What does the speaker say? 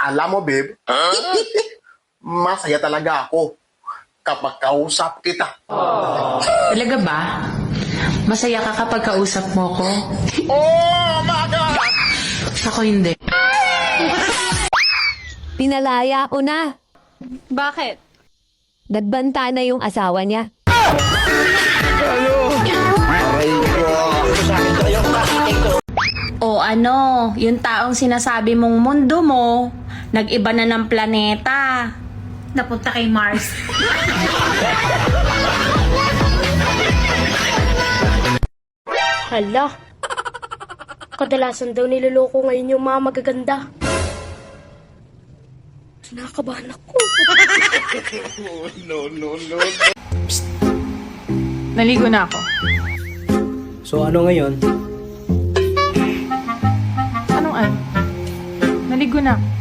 Alam mo, babe, masaya talaga ako kapag kausap kita. Talaga ba? Masaya ka kapag kausap mo ko? Oh my God! Ako hindi. Pinalaya ko na. Bakit? Nagbanta na yung asawa niya. O ano, yung taong sinasabi mong mundo mo, nag-iba na ng planeta. Napunta kay Mars. Hala. Kadalasan daw niloloko ngayon yung mga magaganda. Kinakabahan ako. Naligo na ako. So ano ngayon? Anong ano? Naligo na ako.